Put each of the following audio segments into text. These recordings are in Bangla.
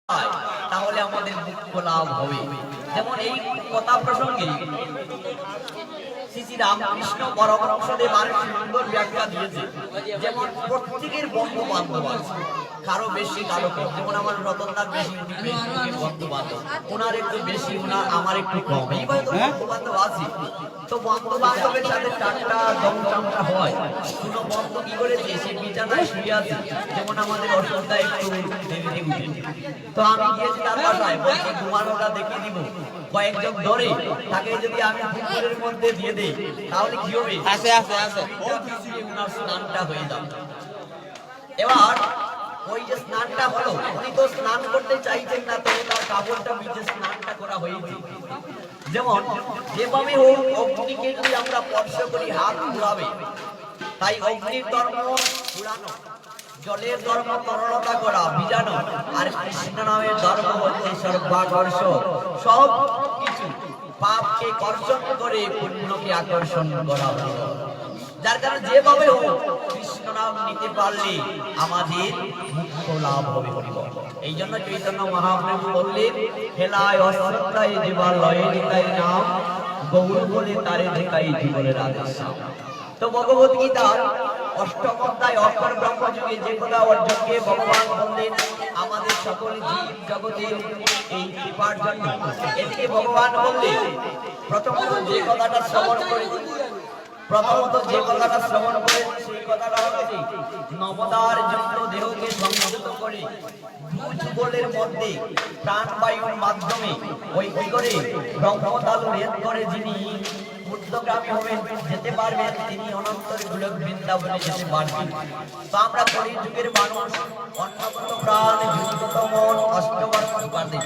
তাহলে আমাদের মুখ্য লাভ হবে। যেমন এই কথা প্রসঙ্গে শ্রী শ্রী রামকৃষ্ণ পরমহংসদেব আর সুন্দর ব্যাখ্যা দিয়েছে। যেমন প্রত্যেকের বন্ধু বান্ধব আছে, কারো বেশি কারো কম। যেমন আমার রতনদার বেশি, উনি ফেসবুকের বন্ধু বান্ধব, ওনার একটু বেশি, ওনার আমার একটু কম। এইভাবে তো বন্ধু বান্ধব আছে। তো বন্ধু বান্ধবের সাথে টাট্টা দমচমটা হয়। কোনো বন্ধু কি করেছে, সে বিছানায় শুয়ে আছে, যেমন আমাদের অসুবিধা একটু দেরিতে উঠে, তো আমি গিয়েছি তার বাসায়, বলছি ঘুমানোটা দেখিয়ে দিব কয়েকজন ধরে, তাকে যদি আমি পুকুরের মধ্যে দিয়ে দেই তাহলে কি হবে, ওনার স্নানটা হয়ে যাবে। এবার ওই যে স্নানটা হলো, উনি তো স্নান করতে চাইছেন না, তবে তার কাপড়টা ভিজে স্নানটা করা হয়েছে। যেমন যেভাবে হোক অগ্নিকে যদি আমরা স্পর্শ করি হাত পুড়াবে, তাই অগ্নির ধর্ম পুরানো, জলের ধর্ম তরলতা করা ভিজানো, আর কৃষ্ণ নামের ধর্ম হচ্ছে সর্বাকর্ষ। সব কিছু পাপকে কর্ষণ করে পুণ্যকে আকর্ষণ করা। যার কারণে যেভাবে হোক কৃষ্ণ নাম নিতে পারলে আমাদের মুখ্য লাভ হবে। এই জন্য চৈতন্য মহাপ্রভু বললেন, হেলায় অশ্রদ্ধায় জীবার লয়ে নিতাই নাম, গৌর বলে তারে ঢেকাই জীবনের আদেশ। তো ভগবত গীতার অষ্টম অধ্যায় অক্ষর ব্রহ্মযুগে যে কথা অর্জুনকে ভগবান বললেন আমাদের সকল জীব জগতের এই কৃপার জন্য, এদিকে ভগবান বললেন প্রথমত যে কথাটা শ্রবণ করে সেই কথাটা হচ্ছে নবদার জন্য দেহকে সংযত করে যুগলের মধ্যে প্রাণবায়ুর মাধ্যমে ওই কি করে ব্রহ্মতালু রেদ করে যিনি ঊর্ধ্বগামী হবেন, যেতে পারবেন, তিনি অনন্তর গোলক বৃন্দাবনে যেতে পারবেন। তো আমরা কলিযুগের মানুষ, অন্নগত প্রাণ, যুগত মন, অষ্টবর্ষ পারে।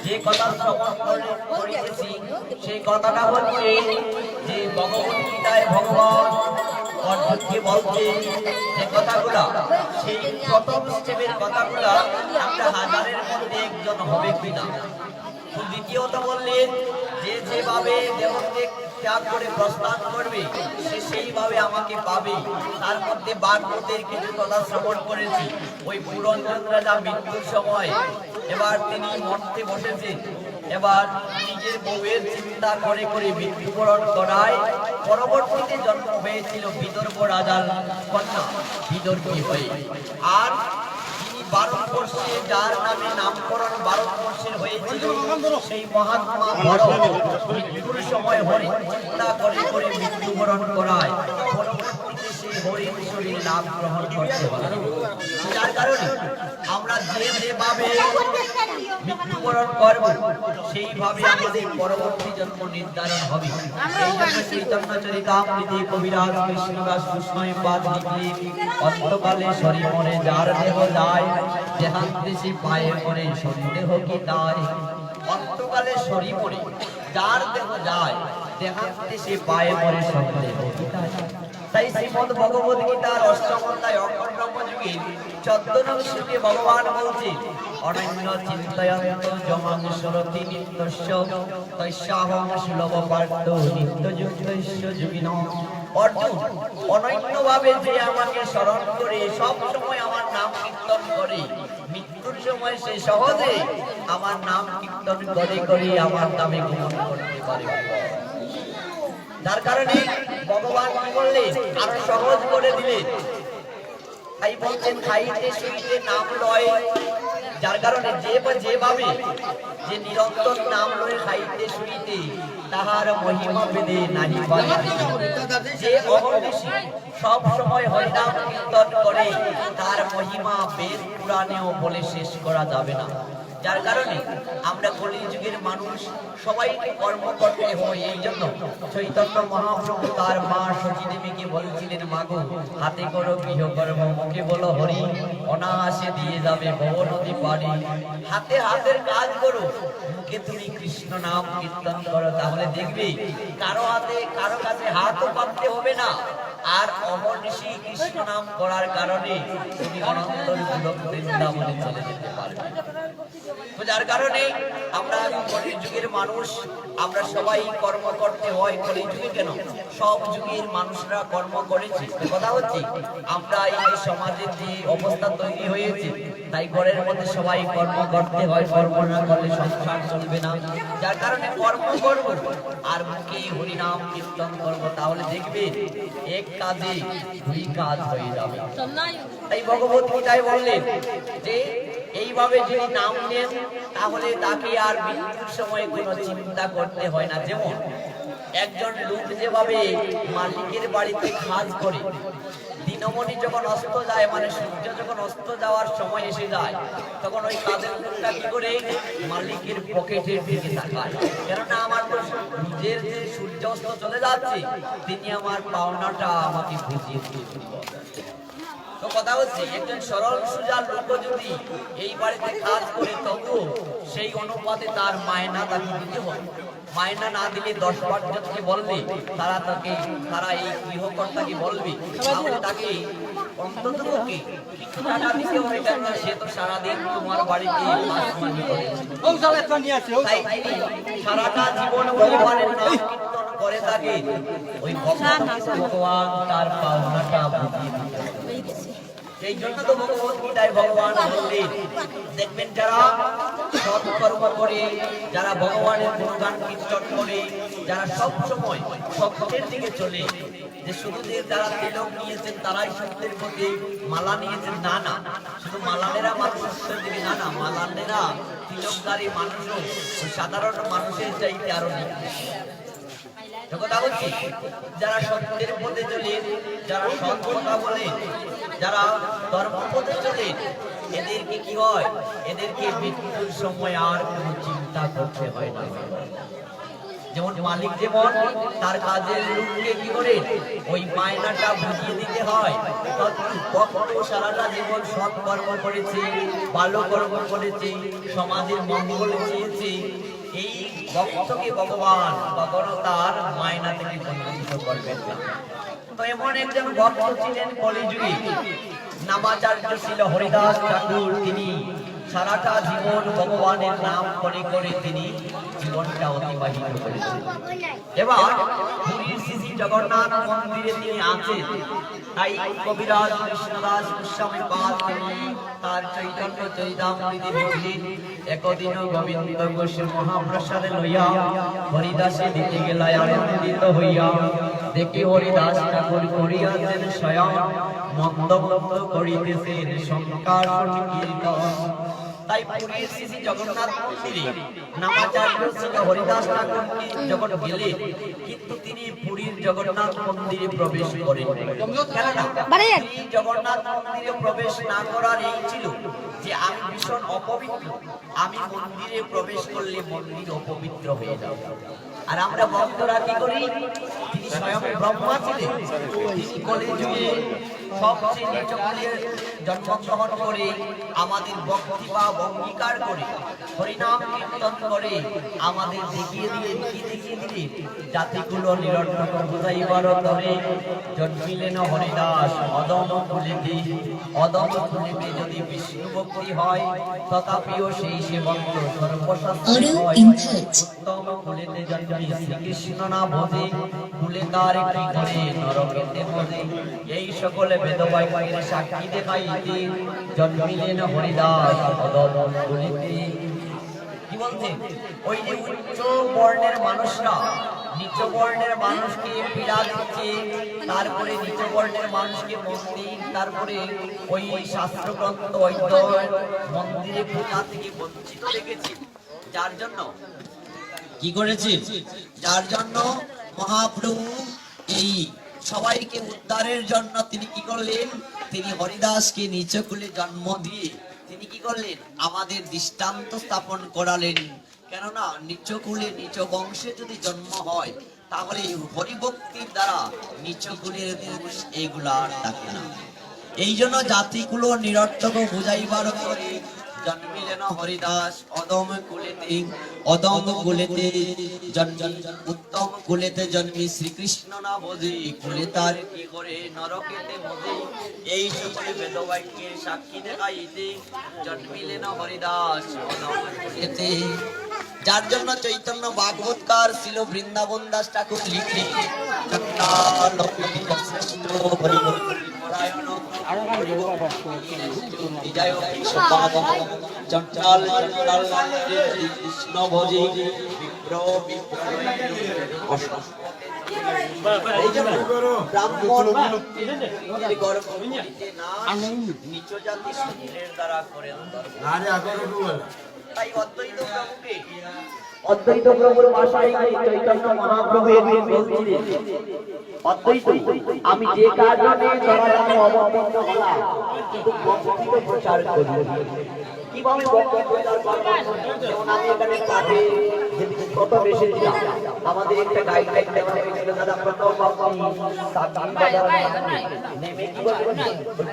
যে কথা শ্রবণ করেছি সেই কথাটা হচ্ছে যে ভগবত গীতায় ভগবান অর্জুনকে বলছে যে কথাগুলা, সেই প্রথম স্টেপের কথাগুলা একটা হাজারের মধ্যে একজন হবে কিনা। দ্বিতীয়ত বললেন যে যেভাবে দেহকে ত্যাগ করে প্রস্থান করবে সে সেইভাবে আমাকে পাবে। তার মধ্যে বাগবতের কিছু কথা শ্রবণ করেছি। ওই পুরঞ্জন রাজা মৃত্যুর সময় এবার তিনি মরতে বসেছেন, এবার নিজের বউয়ের চিন্তা করে করে মৃত্যুবরণ করায় পরবর্তীতে জন্ম হয়েছিল বিদর্ভ রাজার কন্যা বিদর্ভী হয়ে। আর ভারতবর্ষে যার নামে নামকরণ ভারতবর্ষের হয়েছিল সেই মহাত্মা বড় মৃত্যুর সময় হরিণ চিন্তা করে করে মৃত্যুবরণ করায় পরবর্তীতে সেই হরিণ শরীর নাম গ্রহণ করতে পারে। যার কারণে আমরা যেভাবে মৃত্যুবরণ করব সেইভাবে আমাদের পরবর্তী জন্ম নির্ধারণ হবে। এই জন্য চৈতন্য চরিতামৃতে কবিরাজ কৃষ্ণদাস কৃষ্ণই পাদ লিখলেন, অন্তকালে শরীর মরে যার দেহ যায়, দেহান্তে সে পায়ে মরে সন্দেহ কি তাই। অন্তকালে শরীর মরে যার দেহ যায়, দেহান্তে সে পায়ে মরে সন্দেহ কি তাই। তাই শ্রীমদ্ ভগবত গীতার অষ্টম অধ্যায় অক্ষর ব্রহ্মযুগে 14 নং শ্লোকে ভগবান বলছেন, অনন্য চিন্তয়ন্ত যমাং সরতি নিত্যস্য তস্যাহং সুলভ পার্থ নিত্যযুক্তস্য যোগিনঃ। অর্জুন, অনন্যভাবে যে আমাকে স্মরণ করে সব সময় আমার নাম কীর্তন করে, মৃত্যুর সময় সে সহজে আমার নাম কীর্তন করে করে আমার নামে গ্রহণ করতে পারে। যার কারণে ভগবান কি করলেন, আরো সহজ করে দিলেন। তাই বলছেন খাইতে শুইতে নাম লয়। যার কারণে যেভাবে যে নিরন্তর নাম লয় খাইতে শুইতে, তাহার মহিমা ভেদে নাহি পারে। যে অহর্নিশি সব সময় হরিনাম কীর্তন করে, তার মহিমা বেদ পুরাণেও বলে শেষ করা যাবে না। যার কারণে আমরা কলিযুগের মানুষ সবাইকে কর্ম করতে হয়। এই জন্য চৈতন্য মহাপ্রভু তার মা সতী দেবীকে বলছিলেন, মাগো হাতে করো গৃহকর্ম, মুখে বলো হরি, অনায়াসে দিয়ে যাবে ভব নদী পারি। হাতে হাতের কাজ করো, মুখে তুমি কৃষ্ণ নাম কীর্তন করো, তাহলে দেখবে কারো হাতে কারো কাছে হাতও পাততে হবে না। আর অমরনিশি কৃষ্ণ নাম করার কারণে তুমি অনন্তর গোলক বৃন্দাবনে চলে যেতে পারবে। তো যার কারণে আমরা কলিযুগের মানুষ, আমরা সবাই কর্ম করতে হয়। কলিযুগে কেন, সব যুগের মানুষরা কর্ম করেছে। কথা হচ্ছে আমরা এই সমাজের যে অবস্থা তৈরি হয়েছে, তাই ঘরের মধ্যে সবাই কর্ম করতে হয়। কর্ম না করলে সংসার চলবে না। যার কারণে কর্ম করব আর মুখে হরিনাম কীর্তন করব, তাহলে দেখবে এক কাজে দুই কাজ হয়ে যাবে। তাই ভগবত গীতায় বললেন যে এইভাবে যদি নাম নেন তাহলে তাকে আর মৃত্যুর সময় কোনো চিন্তা করতে হয় না। যেমন একজন লোক যেভাবে মালিকের বাড়িতে কাজ করে, দিনমণি যখন অস্ত যায়, মানে সূর্য যখন অস্ত যাওয়ার সময় এসে যায়, তখন ওই কাজের লোকটা কি করে মালিকের পকেটের দিকে তাকায়, কেননা আমার তো নিজের যে সূর্য অস্ত চলে যাচ্ছে, তিনি আমার পাওনাটা আমাকে বুঝিয়ে দিয়েছেন। তো কথা হচ্ছে একজন সরল সোজা লোক যদি এই বাড়িতে কাজ করে, তবু সেই অনুপাতে তার মায়না তাকে দিতে হবে। মায়না না দিলে 10 পাঁচজনকে বলবে, তারা এই গৃহকর্তাকে বলবে, তাহলে তাকে অন্তত কিছু টাকা দিতে হবে, কেন সে তো সারাদিন তোমার বাড়িতে মাঝমাঝি করেছে। তাই তিনি সারাটা জীবন ভগবানের নাম কীর্তন করে থাকে, ওই ভগবান তার পাওনাটা বুঝিয়ে দিতে। এই জন্য তো ভগবত গীতায় ভগবান বললেন, দেখবেন যারা সৎকর্ম করে, যারা ভগবানের গুণগান কীর্তন করে, যারা সব সময় সত্যের দিকে চলে, যে শুধু যে যারা তিলক নিয়েছেন তারাই সত্যের প্রতি, মালা নিয়েছেন না, না শুধু মালানেরা মানুষের দিকে না, না মালানেরা তিলকধারী মানুষও সাধারণ মানুষের চাইতে আরো নিকৃষ্ট। কথা বলছি যারা সত্যের পথে চলে, যারা সৎ কথা বলে, যারা ধর্ম পথে চলে, এদেরকে কি হয়, এদেরকে মৃত্যুর সময় আর কোনো চিন্তা করতে হয় না। যেমন মালিক যেমন তার কাজের লোককে কি করে ওই মায়নাটা বুঝিয়ে দিতে হয়, ভক্ত সারাটা জীবন সৎ কর্ম করেছে, ভালো কর্ম করেছে, সমাজের মঙ্গল চেয়েছে, এই ভক্তকে ভগবান কখনো তার মায়না থেকে বঞ্চিত করবেন না। তো এমন একজন ভক্ত ছিলেন কলিযুগে, নামাচার্য ছিল হরিদাস ঠাকুর। তিনি সারাটা জীবন ভগবানের নাম করে করে তিনি জীবনটা অতিবাহিত করেছেন। এবার পুরীর শ্রী জগন্নাথ মন্দিরে তিনি আছেন, তাই কবিরাজ কৃষ্ণদাস গোস্বামী পাদ তিনি তার চৈতন্য চরিতামৃতে লিখলেন, একদিন গোবিন্দ ঘোষ মহাপ্রসাদে লইয়া হরিদাসে দিতে গেলায় আনন্দিত হইয়া, দেখি হরিদাস ঠাকুর করিয়াছেন স্বয়ং, মন্দ মন্দ করিতেছেন সংকীর্তন কীর্তন। তাই পুরীর শ্রী জগন্নাথ মন্দিরে নামাচার্য ছিল হরিদাস ঠাকুর যখন গেলেন, কিন্তু তিনি পুরীর জগন্নাথ মন্দিরে প্রবেশ করেন। জগন্নাথ মন্দিরে প্রবেশ না করার এই ছিল যে আমি ভীষণ অপবিত্র, আমি মন্দিরে প্রবেশ করলে মন্দির অপবিত্র হয়ে যাবে। আর আমরা ভক্তরা কি করি, তিনি স্বয়ং ব্রহ্মা ছিলেন, তিনি কলিযুগে সবচেয়ে নিচু কুলের জন্মগ্রহণ করে আমাদের ভক্তি বা অঙ্গীকার করে হরিনাম কীর্তন করে আমাদের দেখিয়ে দিলেন, কি দেখিয়ে দিলেন, জাতিগুলো নিরন্তর বুঝাইবার তরে জন্মিলেন হরিদাস অদম কুলেতে। অদম কুলেতে যদি বিষ্ণু ভক্তি হয়, তথাপিও সেই সেবন্ত সর্বশাস্ত্রী হয়। উত্তম কুলেতে জন্মি শ্রীকৃষ্ণ না বোঝে, কুলে তার কি করে নরকেতে বোঝে। এই সকলে বেদবাক্যের সাক্ষী দেখাইতে জন্মিলেন হরিদাস অদম কুলেতে। কি বলছে, ওই যে উচ্চ বর্ণের মানুষরা নিচ বর্ণের মানুষকে পীড়া দিচ্ছে, তারপরে নিচ বর্ণের মানুষকে মন্দির, তারপরে ওই শাস্ত্রগ্রন্থ মন্দিরে পূজা থেকে বঞ্চিত রেখেছে। যার জন্য কি করেছে, যার জন্য মহাপ্রভু এই সবাইকে উদ্ধারের জন্য তিনি কি করলেন, তিনি হরিদাসকে নিচকুলে জন্ম দিয়ে তিনি কি করলেন আমাদের দৃষ্টান্ত স্থাপন করালেন। কেননা নিচ কুলে নিচ বংশে যদি জন্ম হয় তাহলে হরিভক্তির দ্বারা নিচ কুলের মানুষ এগুলা আর থাকে না। এই জন্য জাতিগুলো নিরর্থক বুঝাইবার করে জন্মিলেন হরিদাস অদম কুলেতে, অদম কুলেতে উত্তম কুলেতে জন্মি শ্রীকৃষ্ণ না বোঝে, কুলে তার কি করে নরকেতে বোঝে। এই সকলে বেদবাক্যের সাক্ষী দেখাইতে জন্মিলেন হরিদাস অদম কুলেতে। যার জন্য চৈতন্য ভাগবতকার ছিল বৃন্দাবন দাস ঠাকুর লিখলেন শ্রেষ্ঠ পরায়ণ চঞ্চল কৃষ্ণ ভোজি নিচ জাতি শূন্যের দ্বারা করেন। তাই অদ্বৈত প্রভুকে অদ্বৈত প্রভুর ভাষায় চৈতন্য মহাপ্রভু বলছিলেন, অদ্বৈত আমি যে কারণে চরণে অবতীর্ণ হলাম কিন্তু ভক্তিতে প্রচার করি। কিভাবে ভক্তি প্রচার করব? যেমন আমি এখানে পাঠে যেদিন প্রথম এসেছিলাম আমাদের একটা গাইডলাইন দেওয়া হয়েছিল, দাদা প্রথম নেমে কি বলবেন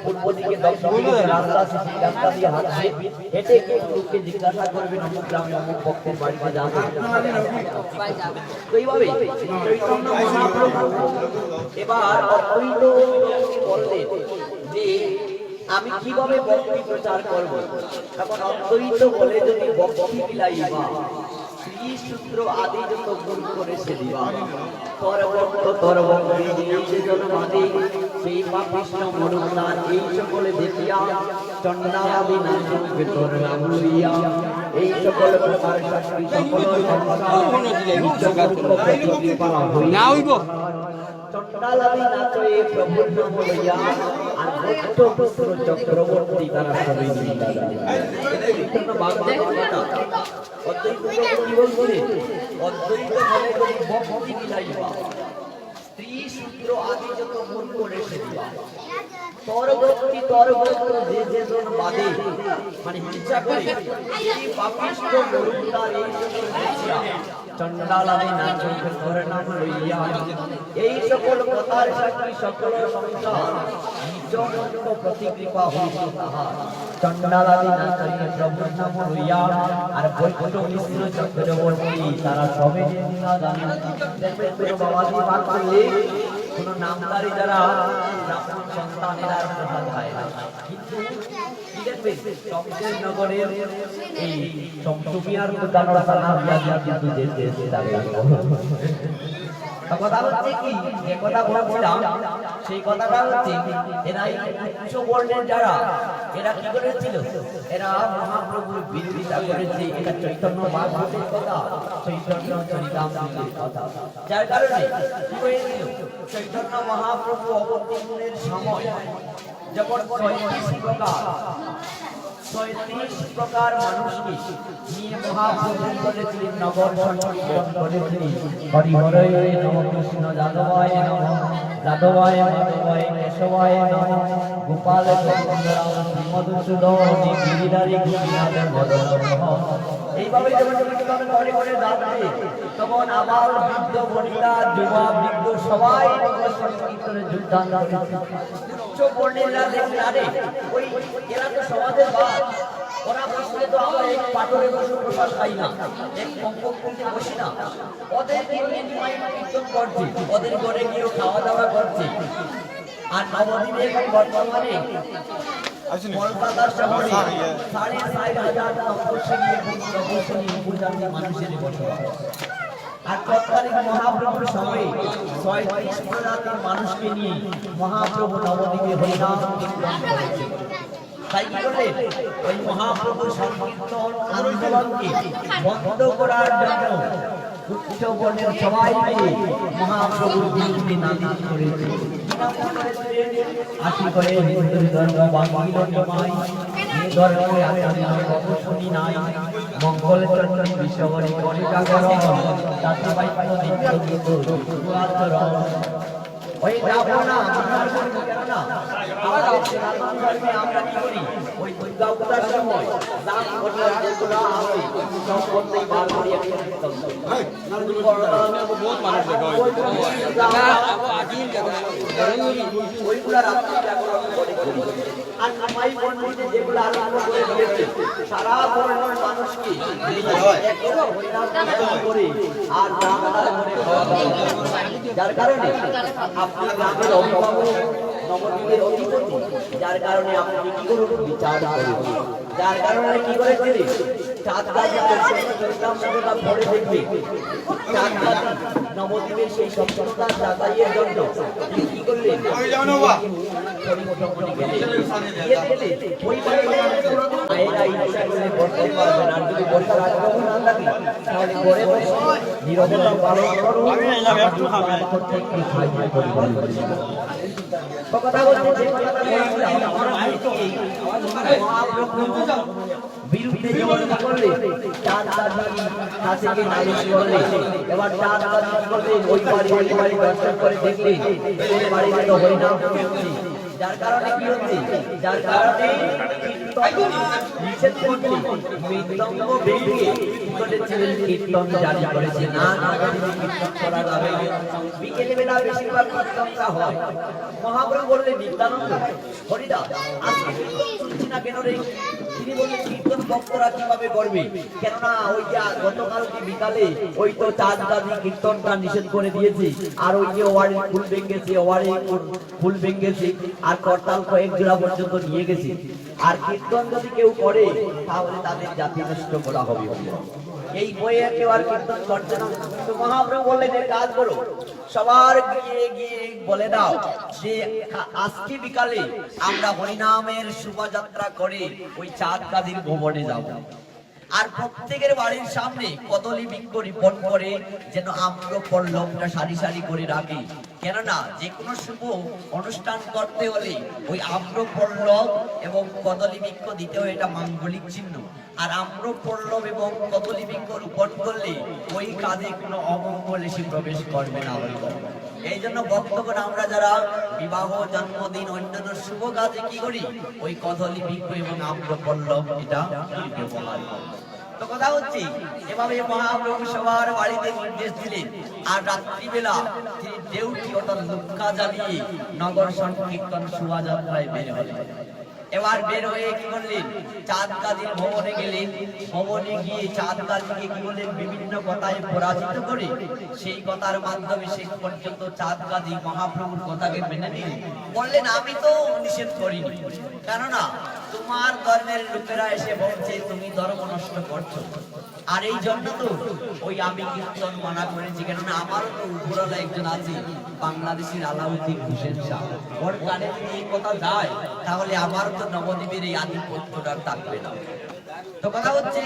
পূর্ব দিকে দক্ষিণ দিকে রাস্তা আছে, সেই রাস্তা দিয়ে হাঁটবে, হেঁটে লোককে জিজ্ঞাসা করবেন অমুক গ্রামে অমুক ভক্তের বাড়িতে যাবে। তো এইভাবে চৈতন্য মহাপ্রভু এবার অদ্বৈত বললেন যে আমি কিভাবে ভক্তি প্রচার করব। তখন অদ্বৈত বলে যদি ভক্তি বিলাইবা শ্রী সূত্র আদি যত গুণ করে সে দিবা তোর ভক্ত তোর ভক্তি যে জন্মাদি সেই পাপিষ্ঠ মনুষ্যার এই সকলে দেখিয়া চন্ডালাদি নামে তোর নাম লইয়া এই সকল প্রকার শক্তি সকল না হইব চন্ডালাদি নাচে প্রভুর নাম লইয়া আর ভক্ত পুত্র চক্রবর্তী তারা সবাই মিলিয়া এটা ভাগবত কথা। অদ্বৈত কি বলছেন? অদ্বৈত বলে যদি ভক্তি বিলাইবা স্ত্রী সূত্র আদি যত গুণ করে সে দিবা তোর ভক্তি তোর ভক্ত যে যে জন বাদে মানে হিংসা করে এই পাপিষ্ঠ মরুদার এই সকল দেখিয়া চন্ডালাদি নাচে তোর নাম লইয়া এই সকল কথার সাক্ষী সকল সংসার নিজ মন্ত্র প্রতিকৃপা হইল তাহার চন্ডালাদি নাচে প্রভুর নাম লইয়া আর বৈকুণ্ঠ কৃষ্ণ চক্রবর্তী তারা সবে না জানে। দেখবেন কোনো বাবাজি পাঠ করলে কোনো নামদারি যারা ব্রাহ্মণ সন্তানেরা প্রসাদ খায় না, কিন্তু কি দেখবেন শমশের নগরের এই চমচুমিয়ার দোকানরা নাম দিয়া কিন্তু দেশে দাঁড়িয়ে কথা হচ্ছে কি যে কথা বলছিলাম সেই কথাটা হচ্ছে এরা উচ্চ বর্ণের যারা এরা কি করেছিল, এরা মহাপ্রভুর বিরোধিতা করেছে। এটা চৈতন্য ভাগবতের কথা, চৈতন্য চরিতামৃতের কথা। যার কারণে কি হয়েছিল চৈতন্য মহাপ্রভু অবতীর্ণের সময় যখন 37 প্রকার মানুষকে নিয়ে মহাপ্রভু করেছিলেন নগর সংকীর্তন করেছিলেন হরি হরে নমঃ কৃষ্ণ যাদবায় নমঃ যাদবায় মাধবায় কেশবায় নমঃ গোপাল গোবিন্দরাম মধুসূদন গিরিধারী গোপীনাথ নমঃ। এইভাবে যখন কীর্তন করে করে যাচ্ছে তখন আবার বৃদ্ধ বনিতা যুবা বৃদ্ধ সবাই নগর সংকীর্তনে যোগদান করেছে। উচ্চ বর্ণেরা দেখলে আরে ওই এরা তো সমাজের বাদ, ওরা বসলে তো আমরা এক পাটরে বসে প্রসাদ খাই না, এক পঙ্কপঙ্কে বসি না, ওদেরকে নিয়ে কীর্তন করছি, ওদের ঘরে গিয়েও খাওয়া দাওয়া করছি। আর নবদ্বীপে এখন বর্তমানে কলকাতা শহরে ৬,৫০০ তপস্বী এবং তপস্বী উপজাতি মানুষের বসবাস। আর তৎকালীন মহাপ্রভুর সময়ে ৩৬ প্রজাতির মানুষকে নিয়ে মহাপ্রভু নবদ্বীপে হরিনাম কীর্তন করেছেন। তাই কি করলেন ওই মহাপ্রভুর সংকীর্তন আন্দোলনকে বন্ধ করার জন্য উচ্চ বর্ণের সবাই মিলে মহাপ্রভুর বিরুদ্ধে নালিশ করেছে। আশি করে হিন্দুর ধর্ম বাঙিল নিমাই এই ধর্মে আচার্য অবসনী নাই মঙ্গল চন্দ্র বিশ্বহরি কলিকাগর জাতিবাইত্য নিত্য গীত আচরণ ওই যাব না কেন না সনাতন ধর্মে আমরা কি করি ওই দুর্গা পূজার সময় দান করার যেগুলো আছে সব করতেই বার করি একটা কীর্তন বহুত মানুষ ওইগুলা রাত্রি জাগরণ করে করি আর আমাই পণ্ডিতে যেগুলো আরম্ভ করে দিয়েছে সারা বর্ণের মানুষকে করে আর যার কারণে আপনি গ্রামের অভিভাবক নবদ্বীপের অধিপতি যার কারণে আপনি কি করুন বিচার করুন যার কারণে কি করেছেন পরে দেখবে নবদ্বীপের সেই সপ্তাহটা যাতাইয়ের জন্য কি করলেন বিরুদ্ধে জীবন করলে চার কাছে নালিশ করলে এবার চার করলে ওই বাড়ি দর্শন করে দেখলে বাড়িতে তো হরিনাম করছে যার কারণে কি হচ্ছে যার কারণে নিষেধ করছে মৃত্যঙ্গ বেরিয়ে করেছিলেন কীর্তন জারি করেছে না কীর্তন করা যাবে বিকেলে বেলা বেশিরভাগ কীর্তনটা হয় মহাপ্রভু বললেন নিত্যানন্দ হরিদাস আজকে কীর্তন শুনছি না কেন রে তিনি বললেন কীর্তন ভক্তরা কিভাবে করবে কেননা ওই যে গতকালকে বিকালে ওই তো চাঁদ দাদি কীর্তনটা নিষেধ করে দিয়েছে আর ওই যে ওয়ারি ফুল ভেঙেছে ওয়ারি ফুল ভেঙেছে আর করতাল কয়েক জোড়া পর্যন্ত নিয়ে গেছে আর কীর্তন যদি কেউ করে তাহলে তাদের জাতি নষ্ট করা হবে এই বইয়ে কেউ আর কীর্তন করছে না তো মহাপ্রভু বললেন যে কাজ করো সবার গিয়ে বলে দাও যে আজকে বিকালে আমরা হরিনামের শোভাযাত্রা করে ওই চাঁদ কাদির ভবনে যাব আর প্রত্যেকের বাড়ির সামনে কদলী বৃক্ষ রিপন করে যেন আম্র পল্লবটা সারি সারি করে রাখে কেননা যে কোনো শুভ অনুষ্ঠান করতে হলে ওই আম্র পল্লব এবং কদলী বৃক্ষ দিতে হয় এটা মাঙ্গলিক চিহ্ন আর আম্র পল্লব এবং কদলী বৃক্ষ রোপণ করলে ওই কাজে কোনো অমঙ্গল এসে প্রবেশ করবে না এই জন্য বক্তব্য আমরা যারা বিবাহ জন্মদিন অন্যান্য শুভ কাজে কি করি ওই কদলী বৃক্ষ এবং আম্র পল্লব এটা ব্যবহার করি তো কথা হচ্ছে এভাবে মহাপ্রভু সবার বাড়িতে নির্দেশ দিলেন আর রাত্রিবেলা তিনি দেউটি অর্থাৎ লুক্কা জ্বালিয়ে নগর সংকীর্তন শোভাযাত্রায় বের হলেন এবার বের হয়ে কি করলেন চাঁদ কাদির ভবনে গেলেন ভবনে গিয়ে চাঁদ কাদিকে কি বললেন বিভিন্ন কথায় পরাজিত করে সেই কথার মাধ্যমে শেষ পর্যন্ত চাঁদ কাদি মহাপ্রভুর কথাকে মেনে নিয়ে বললেন আমি তো নিষেধ করিনি কেননা তোমার ধর্মের লোকেরা এসে বলছে তুমি ধর্ম নষ্ট করছো আর এই জন্য তো ওই আমি কীর্তন মানা করেছি কেননা আমারও তো উপরওয়ালা একজন আছে বাংলাদেশের আলাউদ্দিন হোসেন শাহ ওর কানে যদি এই কথা যায় তাহলে আমার তো নবদ্বীপের এই আধিপত্যটা থাকবে না তো কথা হচ্ছে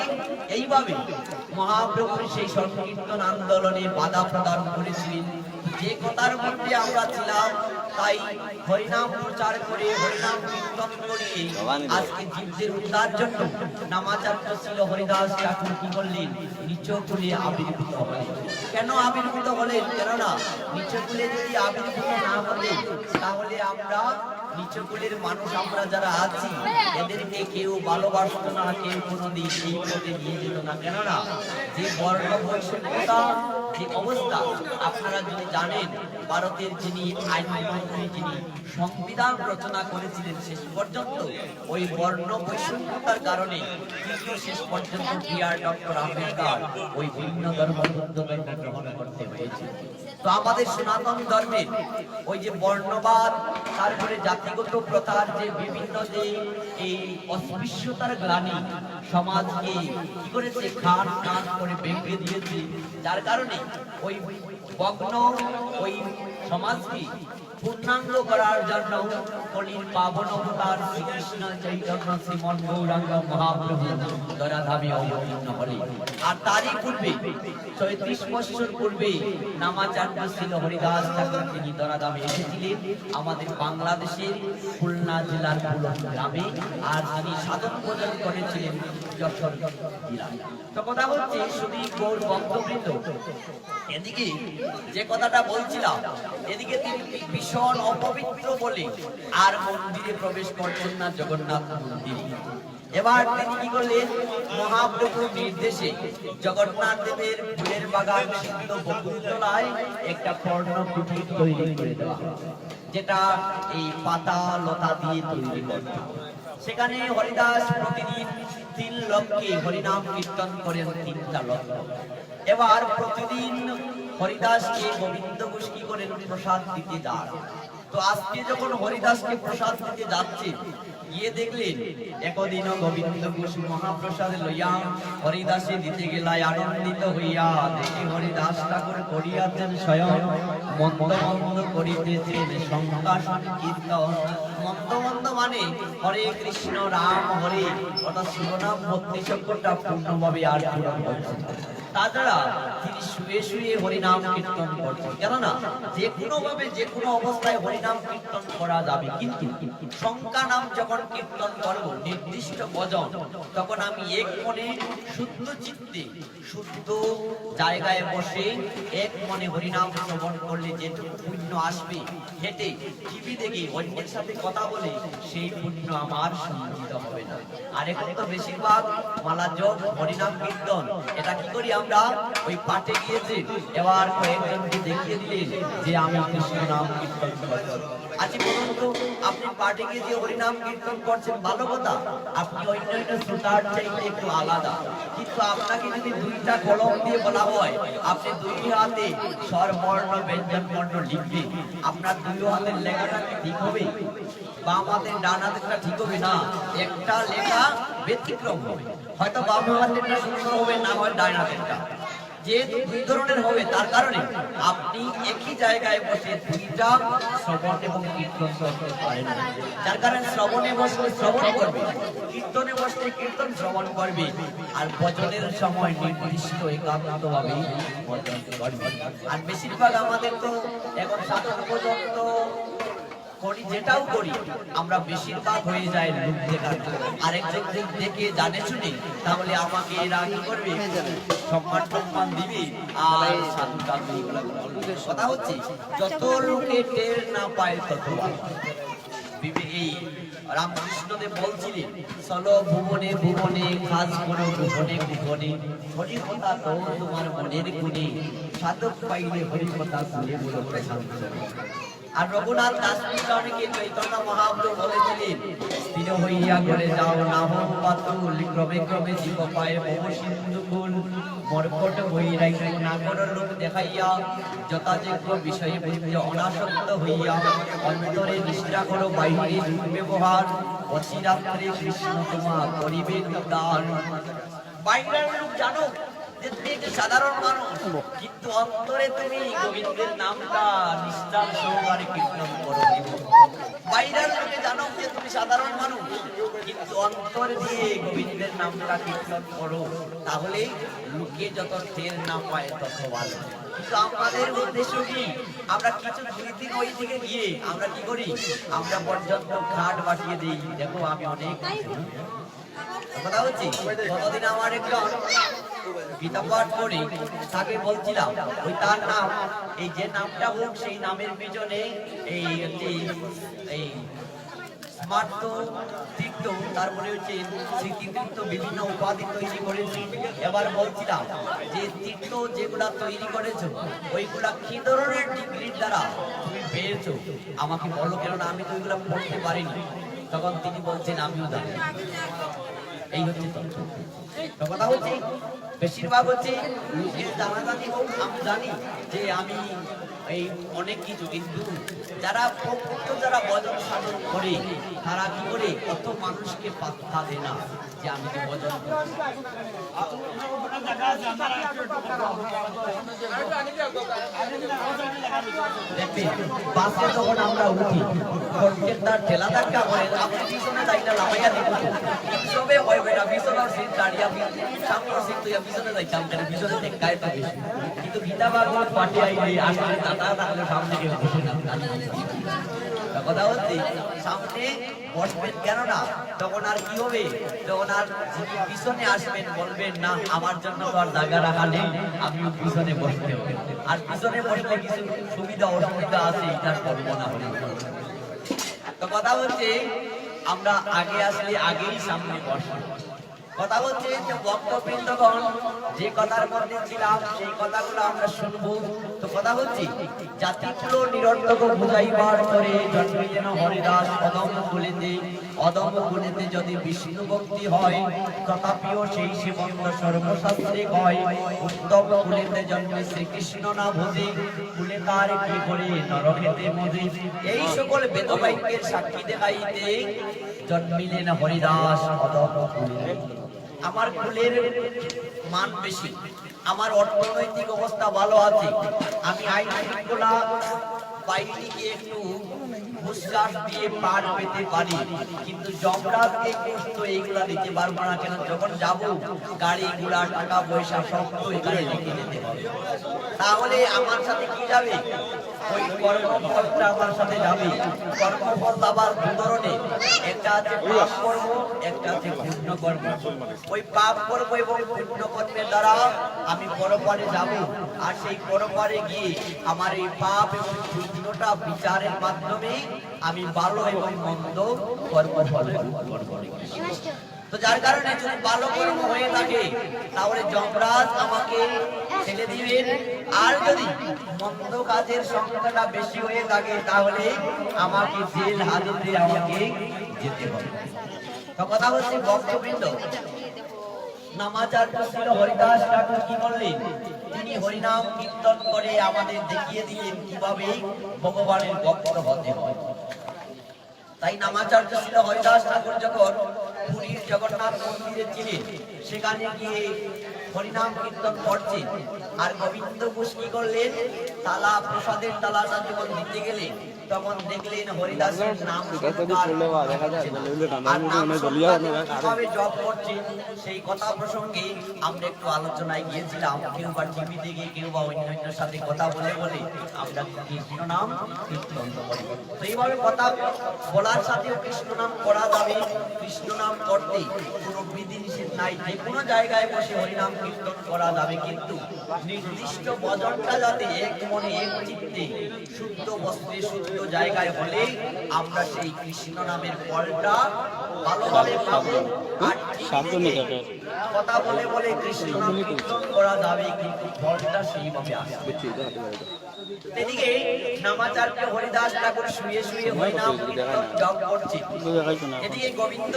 এইভাবে মহাপ্রভুর সেই সংকীর্তন আন্দোলনে বাধা প্রদান করেছিলেন যে কথার মধ্যে আমরা ছিলাম তাই হরিনাম প্রচার করে হরিনাম কীর্তন করিয়ে আজকে জীবদের উদ্ধার জন্য নামাচার্য ছিল হরিদাস ঠাকুর কি করলেন নিচকুলে আবির্ভূত হলেন কেন আবির্ভূত হলেন কেননা নিচকুলে যদি আবির্ভূত না হলে তাহলে আমরা নিচকুলের মানুষ আমরা যারা আছি এদেরকে কেউ ভালোবাসতো না কেউ কোনোদিন এই পথে নিয়ে যেত না কেননা যে বর্ণ বৈষম্যতা যে অবস্থা আপনারা যদি জানেন ভারতের যিনি আইনমন্ত্রী যিনি সংবিধান রচনা করেছিলেন শেষ পর্যন্ত ওই বর্ণ বৈষম্যতার কারণে কিন্তু শেষ পর্যন্ত বিআর ডক্টর আম্বেদকর ওই ভিন্ন ধর্ম গ্রহণ করতে হয়েছে তো আমাদের সনাতন ধর্মের ওই যে বর্ণবাদ তারপরে জাতিগত প্রথার যে বিভিন্ন যে এই অস্পৃশ্যতার গ্লানি সমাজকে কি করেছে খান খান করে ভেঙে দিয়েছে যার কারণে ওই ভগ্ন ওই সমাজকে পূর্ণাঙ্গ করার জন্য কলির পাবন অবতার শ্রীকৃষ্ণ চৈতন্য শ্রীমন গৌরাঙ্গ মহাপ্রভু ধরাধামে অবতীর্ণ হলেন আর তারই পূর্বে ৩৬ বছর পূর্বে নামাচার্য ছিল হরিদাস ঠাকুর তিনি ধরাধামে এসেছিলেন আমাদের বাংলাদেশের খুলনা জেলার গ্রামে আর তিনি সাধন ভোজন করেছিলেন যশোর জেলায় তো কথা হচ্ছে শুধু গৌর ভক্তবৃন্দ এদিকে যে কথাটা বলছিলাম এদিকে তিনি বিশ্ব ভীষণ অপবিত্র বলে আর মন্দিরে প্রবেশ করছেন না জগন্নাথ মন্দিরে। এবার তিনি কি করলেন, মহাপ্রভুর নির্দেশে জগন্নাথ দেবের ফুলের বাগান সিদ্ধ বকুলতলায় একটা পর্ণকুটির তৈরি করে দেওয়া, যেটা এই পাতা লতা দিয়ে তৈরি করত। সেখানে হরিদাস প্রতিদিন 3 লক্ষে হরিনাম কীর্তন করেন, 3টা লক্ষ। এবার প্রতিদিন হরিদাসকে গোবিন্দ ঘোষ কি করেন, প্রসাদ দিতে যান। তো আজকে যখন হরিদাসকে প্রসাদ দিতে যাচ্ছে, গিয়ে দেখলেন একদিনও গোবিন্দ ঘোষ মহাপ্রসাদ লইয়া হরিদাসে দিতে গেলায় আনন্দিত হইয়া দেখি হরিদাস ঠাকুর করিয়াছেন স্বয়ং মন্দ মন্দ করিতেছেন সংকাশন কীর্তন। মন্দ মন্দ মানে হরে কৃষ্ণ রাম হরে, অর্থাৎ শিবনাম 32টা পূর্ণভাবে আর পূরণ হচ্ছে। তাছাড়া তিনি শুয়ে শুয়ে হরিনাম কীর্তন করছেন, কেননা যে কোনো ভাবে যে কোনো অবস্থায় হরিনাম কীর্তন করা যাবে, কিন্তু শঙ্কা নাম যখন কীর্তন করব নির্দিষ্ট ভজন, তখন আমি এক মনে শুদ্ধ চিত্তে শুদ্ধ জায়গায় বসে এক মনে হরিনাম শ্রবণ করলে যেটুকু পুণ্য আসবে, হেঁটে টিভি দেখে অন্যের সাথে কথা বলে সেই পুণ্য আমার সঞ্চিত হবে না। আর এখন তো বেশিরভাগ মালা জপ হরিনাম কীর্তন এটা কি করি আমরা, ওই পাঠে গিয়েছে এবার কয়েকজনকে দেখিয়ে দিলেন যে আমি কৃষ্ণ নাম কীর্তন করছি। আজ পর্যন্ত আপনি পাঠে গিয়ে যে হরিনাম কীর্তন করছেন ভালো কথা, আপনি অন্যান্য শ্রোতার চাইতে একটু আলাদা। কিন্তু আপনাকে যদি 2টা কলম দিয়ে বলা হয় আপনি 2 হাতে স্বর বর্ণ ব্যঞ্জন বর্ণ লিখবেন, আপনার 2 হাতের লেখাটা কি ঠিক হবে? বাম হাতের ডান হাতেরটা ঠিক হবে না, একটা লেখা ব্যতিক্রম হবে। হয়তো বাম হাতেরটা সুন্দর হবে, না হয় ডান হাতেরটা। যে 2 ধরনের হবে, তার কারণে আপনি একই জায়গায় বসে 2টা শ্রবণ এবং কীর্তন করতে পারেন না। যার কারণে শ্রবণে বসলে শ্রবণ করবে, কীর্তনে বসলে কীর্তন শ্রবণ করবে, আর ভজনের সময় নির্দিষ্ট একান্তভাবে ভজন করবে। আর বেশিরভাগ আমাদের তো এখন সাধন পর্যন্ত করি, যেটাও করি আমরা বেশিরভাগ হয়ে যায় লোক দেখার। আরেকজন দেখে জানে শুনে তাহলে আমাকে এরা কি করবে, সম্মান সম্মান দিবে আর সাধু সাধু বলবে। কথা হচ্ছে যত লোকে টের না পায় তত ভালো। এই রামকৃষ্ণদেব বলছিলেন, চলো ভুবনে ভুবনে কাজ করো ভুবনে ভুবনে, হরি কথা তো তোমার মনের গুণে, সাধক পাইলে হরি কথা শুনে বলো প্রশান্ত। আর রঘুনাথ দাস অনেকে চৈতন্য মহাপ্রভু বলেছিলেন, স্থির হইয়া করে যাও নাম পাতুল, ক্রমে ক্রমে জীব পায় ভব সিন্ধু কুল, মর্কট হই রাইখ না করো লোক দেখাইয়া, যথাযোগ্য বিষয়ে বুঝে অনাসক্ত হইয়া, অন্তরে নিষ্ঠা করো বাহিরে দুর্ব্যবহার, অচিরাত্রে কৃষ্ণ তোমা করিবে দান। বাইরের লোক জানো যে তুমি একটা সাধারণ মানুষ, কিন্তু অন্তরে তুমি গোবিন্দের নামটা নিষ্ঠার সহকারে কীর্তন করো। বাইরের লোকে জানো যে তুমি সাধারণ মানুষ, কিন্তু অন্তর দিয়ে গোবিন্দের নামটা কীর্তন করো, তাহলে লোকে যত টের না পায় তত ভালো। কিন্তু আমাদের উদ্দেশ্য কি, আমরা কিছু 2 দিন ওই দিকে গিয়ে আমরা কি করি, আমরা পর্যন্ত ঘাট বাটিয়ে দিই, দেখো আমি অনেক কথা হচ্ছে। কতদিন আমার একজন গীতা পাঠ করে তাকে বলছিলাম, ওই তার নাম, এই যে নামটা হোক সেই নামের পিছনে এই এই স্মার্ত তীর্থ, তারপরে হচ্ছে স্মৃতিতীর্থ বিভিন্ন উপাধি তৈরি করেছি। এবার বলছিলাম যে তীর্থ যেগুলা তৈরি করেছো ওইগুলা কি ধরনের ডিগ্রির দ্বারা তুমি পেয়েছো আমাকে বলো, কেননা আমি তো ওইগুলা পড়তে পারিনি। তখন তিনি বলছেন আমিও জানি। এই হচ্ছে কথা হচ্ছে বেশিরভাগ হচ্ছে লোকের জানাজানি হোক, আমি জানি যে আমি এই অনেক কিছু, কিন্তু যারা প্রকৃত যারা ভজন সাধন করে তারা কি করে কত মানুষকে পাত্তা দেয় না যে আমি যে ভজন বাসে যখন আমরা উঠি তার ঠেলা ধাক্কা করে আপনি পিছনে যাইটা লামাইয়া দিব সবে হয় বেটা পিছনের সিট দাঁড়িয়ে সামনের সিট তুই পিছনে যাইতাম কেন, পিছনে টেক্কায় তো বেশি। কিন্তু গীতা ভাগবত পাঠে আইলে আসলে দাদা থাকলে সামনে কেউ বসে না। কথা হচ্ছে সামনে বসবেন, কেননা তখন আর কি হবে, তখন আর যিনি পিছনে আসবেন বলবেন না আমার জন্য তো আর জায়গা রাখা নেই, আমিও পিছনে বসতে হবে। আর পিছনে বসলে কিছু সুবিধা অসুবিধা আছে, এটার কল্পনা হলে। তো কথা হচ্ছে আমরা আগে আসলে আগেই সামনে বসবো। কথা হচ্ছে যে ভক্তবৃন্দগণ যে কথার মধ্যে ছিলাম সেই কথাগুলো আমরা শুনবো। তো কথা হচ্ছে জাতিগুলো নিরন্তক বুঝাইবার করে জন্মিলেন হরিদাস অদম গুলিতে। অদম গুলিতে যদি বিষ্ণু ভক্তি হয় তথাপিও সেই শ্রীমন্ত সর্বশাস্ত্রে কয়। উত্তম কুলেতে জন্মে শ্রীকৃষ্ণ না ভোজে, কুলে তার কি করে নরকেতে মজে। এই সকল বেদবাক্যের সাক্ষী দেখাইতে জন্মিলেন হরিদাস অদম কুলে। আমার কুলের মান বেশি, আমার অর্থনৈতিক অবস্থা ভালো আছে, আমি আইন শৃঙ্খলা বাহিনীকে একটু ঘুষঘাস দিয়ে পার পেতে পারি, কিন্তু যমরাজকে কষ্ট এইগুলা দিতে পারবো না। কেন যখন যাবো গাড়ি ঘোড়া টাকা পয়সা সব তো এখানে রেখে যেতে হবে। তাহলে আমার সাথে কি যাবে, ওই কর্মফলটা আমার সাথে যাবে। কর্মফল আবার দু ধরনের, একটা আছে পাপ কর্ম, একটা আছে পুণ্য কর্ম। ওই পাপ কর্ম এবং পুণ্য কর্মের দ্বারা আমি পরপারে যাব, আর সেই পরপারে গিয়ে আমার এই পাপ এবং পুণ্যটা বিচারের মাধ্যমে আমি ভালো এবং মন্দ কর্মফল করব। তো যার কারণে যদি ভালো কর্ম হয়ে থাকে তাহলে যমরাজ আমাকে ছেড়ে দিবেন, আর যদি মন্দ কাজের সংখ্যাটা বেশি হয়ে থাকে তাহলে আমাকে জেল হাজতে আমাকে যেতে হবে। তো কথা হচ্ছে ভক্তবৃন্দ, নামাচার্য ছিল হরিদাস ঠাকুর কি করলেন, তিনি হরিনাম কীর্তন করে আমাদের দেখিয়ে দিলেন কিভাবে ভগবানের ভক্ত হতে হয়। তাই নামাচার্য ছিল হরিদাস ঠাকুর যখন পুরীর জগন্নাথ মন্দিরে ছিলেন, সেখানে গিয়ে হরিনাম কীর্তন করছেন, আর গোবিন্দ ঘোষ কি করলেন, তালা প্রসাদের তালাটা যখন দিতে গেলেন তখন দেখলেন হরিদাসের নাম কিভাবে জপ করছে। সেই কথা প্রসঙ্গে আমরা একটু আলোচনায় গিয়েছিলাম, কেউ বা টিভি থেকে কেউ বা অন্যান্যের সাথে কথা বলে বলে আমরা কৃষ্ণ নাম কীর্তন করি। তো এইভাবে কথা বলার সাথেও কৃষ্ণ নাম করা যাবে। কৃষ্ণ নাম করতে কোনো বিধি নিষেধ নাই, যে কোনো জায়গায় বসে হরিনাম কীর্তন করা যাবে, কিন্তু নির্দিষ্ট ভজনটা যাতে এক মনে এক চিত্তে শুদ্ধ বস্ত্রে শুদ্ধ জায়গায় হলে আমরা সেই কৃষ্ণ নামের ফলটা ভালোভাবে পাবো। আর কথা বলে বলে কৃষ্ণ নাম কীর্তন করা যাবে, কিন্তু ফলটা সেইভাবে আসবে। এদিকে নামাচার্য হরিদাস ঠাকুর শুয়ে শুয়ে হরিনাম কীর্তন জপ করছেন, এদিকে গোবিন্দ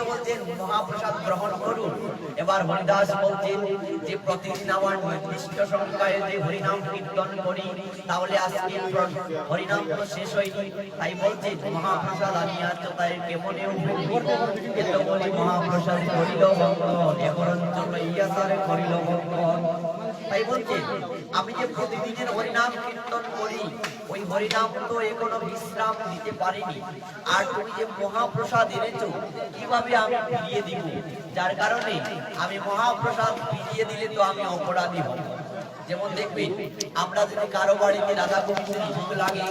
বলছেন মহাপ্রসাদ গ্রহণ করুন। এবার হরিদাস বলছেন যে প্রতিদিন আমার নির্দিষ্ট সংখ্যায় যে হরিনাম কীর্তন করি, তাহলে আজকে হরিনাম তো শেষ হয়নি, তাই বলছেন মহাপ্রসাদ আমি আর তো তাই কেমনে এত বলি মহাপ্রসাদ করিল ভঙ্গন, এবার জন্য ইয়াসারে করিল ভঙ্গন। তাই বলছেন আমি যে প্রতিদিনের হরিনাম কীর্তন করি, ওই হরিনাম তো এখনো বিশ্রাম দিতে পারিনি, আর তুমি যে মহাপ্রসাদ এনেছো কিভাবে আমি ফিরিয়ে দিব, যার কারণে আমি মহাপ্রসাদ ফিরিয়ে দিলে তো আমি অপরাধী হব। যেমন দেখবেন আমরা যদি কারো বাড়িতে রাধা গোবিন্দের ভোগ লাগে,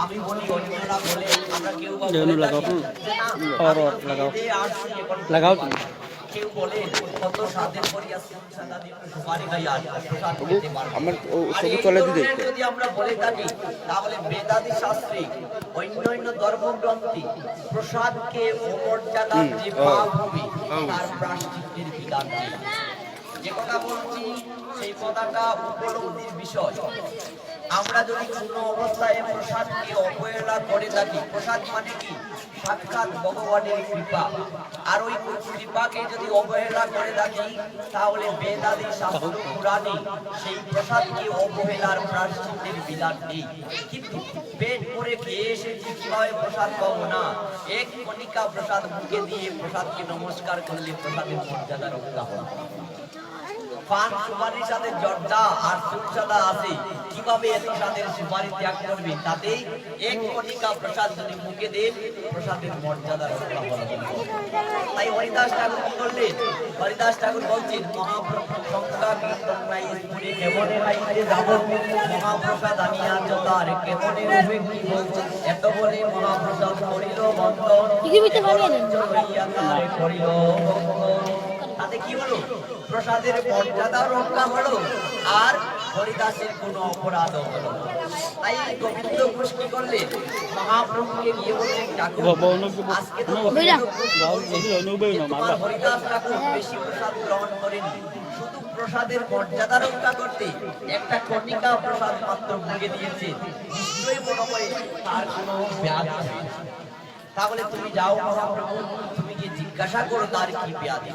আমি বলি অন্যরা বলে আমরা কেউ লাগাও, কেউ বলে কত সাধের পরিয়া সাদা দিন সুপারি খাই আর প্রসাদ খেতে পারবো। আমার ছবি চলে দিতে যদি আমরা বলে থাকি তাহলে বেদাদি শাস্ত্রে অন্যান্য ধর্মগ্রন্থে প্রসাদকে অমর্যাদার যে পাপ হবে তার প্রায়শ্চিত্তের বিধান নেই। যে কথা বলছি সেই কথাটা উপলব্ধির বিষয়। আমরা যদি কোনো অবস্থায় প্রসাদকে অবহেলা করে থাকি, প্রসাদ মানে কি সাক্ষাৎ ভগবানের কৃপা, আর ওই কৃপাকে যদি অবহেলা করে থাকি তাহলে বেদাদি শাস্ত্র পুরাণে সেই প্রসাদকে অবহেলার প্রায়শ্চিত্তের বিধান নেই। কিন্তু পেট করে খেয়ে এসেছি কিভাবে প্রসাদ পাবো না, এক কণিকা প্রসাদ মুখে দিয়ে প্রসাদকে নমস্কার করলে প্রসাদের মর্যাদা রক্ষা হয়। পান সুপারির সাথে জর্দা আর সুসাদা আছে, কিভাবে এত স্বাদের সুপারি ত্যাগ করবে? তাতেই এক কণিকা প্রসাদ যদি মুখে দেন, প্রসাদের মর্যাদা রক্ষা হলো। তাই হরিদাস ঠাকুর কি করলেন? হরিদাস ঠাকুর বলছেন, মহাপ্রভু সংখ্যা কীর্তন নাই স্ফুরে কেমনে রাইতে যাব, মহাপ্রসাদ আমি আজ তার কেমনে রূপে কি বলছে, এত বলে মহাপ্রসাদ করিল বন্ধন, হইয়া তার করিল বন্ধন। তাতে কি হলো? প্রসাদের মর্যাদা রক্ষা হলো, আর হরিদাসের কোনো অপরাধ হলো। তাই গোবিন্দ ঘোষ কি করলেন? মহাপ্রভুকে গিয়ে বললেন, ঠাকুর আজকে তো হরিদাস ঠাকুর বেশি প্রসাদ গ্রহণ করেনি, শুধু প্রসাদের মর্যাদা রক্ষা করতে একটা কণিকা প্রসাদ মাত্র মুখে দিয়েছে, নিশ্চয়ই মনে করে তার কোনো ব্যাধি আছে। তাহলে তুমি যাও মহাপ্রভু, তুমি কি জিজ্ঞাসা করো তার কি ব্যাধি।